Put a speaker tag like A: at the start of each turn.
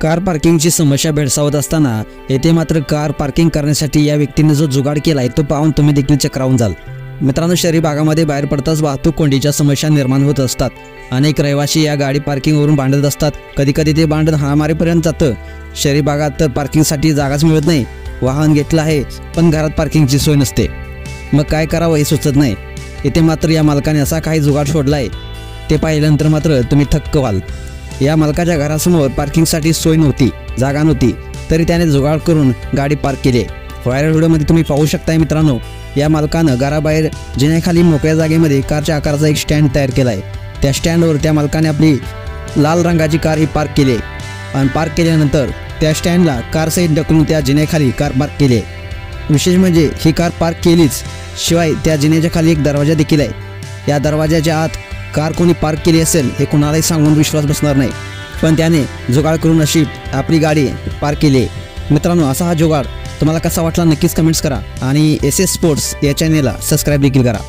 A: Car पार्किंगची समस्या भेडसावत असताना येथे मात्र कार पार्किंग करण्यासाठी या व्यक्तीने जो जुगाड केलाय तो पाहून तुम्ही देखील चक्रावून जाल। मित्रांनो, शहरी भागामध्ये बाहेर पडताच वाहतूक कोंडीच्या समस्या निर्माण होत असतात। अनेक रहिवासी या गाडी पार्किंगवरून भांडत असतात। कधी ते भांडण हाणामारीपर्यंत जातं। शहरी भागात तर पार्किंगसाठी जागाच मिळत नाही। वाहन घेतलं आहे पण घरात पार्किंगची सोय नसते। मग काय करावं हे सुचत नाही। इथे मात्र या मालकाने असा काही जुगाड शोधलाय ते पाहिल्यानंतर मात्र तुम्ही थक्क व्हाल। या मालकाच्या घरासमोर पार्किंगसाठी सोय नव्हती, जागा नव्हती, तरी त्याने जुगाड करून गाडी पार्क केली। व्हायरल व्हिडिओमध्ये तुम्ही पाहू शकता मित्रांनो, या मालकानं घराबाहेर जिन्याखाली मोकळ्या जागेमध्ये कारच्या आकाराचा एक स्टँड तयार केला आहे। त्या स्टँडवर त्या मालकाने आपली लाल रंगाची कार ही पार्क केली आणि पार्क केल्यानंतर त्या स्टँडला कार सहित ढकलून त्या जिन्याखाली कार पार्क केली। विशेष म्हणजे ही कार पार्क केलीच, शिवाय त्या जिन्याच्या खाली एक दरवाजा देखील आहे। या दरवाजाच्या आत कार कोणी पार्क केली असेल हे कुणालाही सांगून विश्वास बसणार नाही, पण त्याने जुगाड करून अशी आपली गाडी पार्क केली। मित्रांनो, असा हा जुगाड तुम्हाला कसा वाटला नक्कीच कमेंट्स करा आणि SS स्पोर्ट्स या चॅनेलला सबस्क्राईब देखील करा।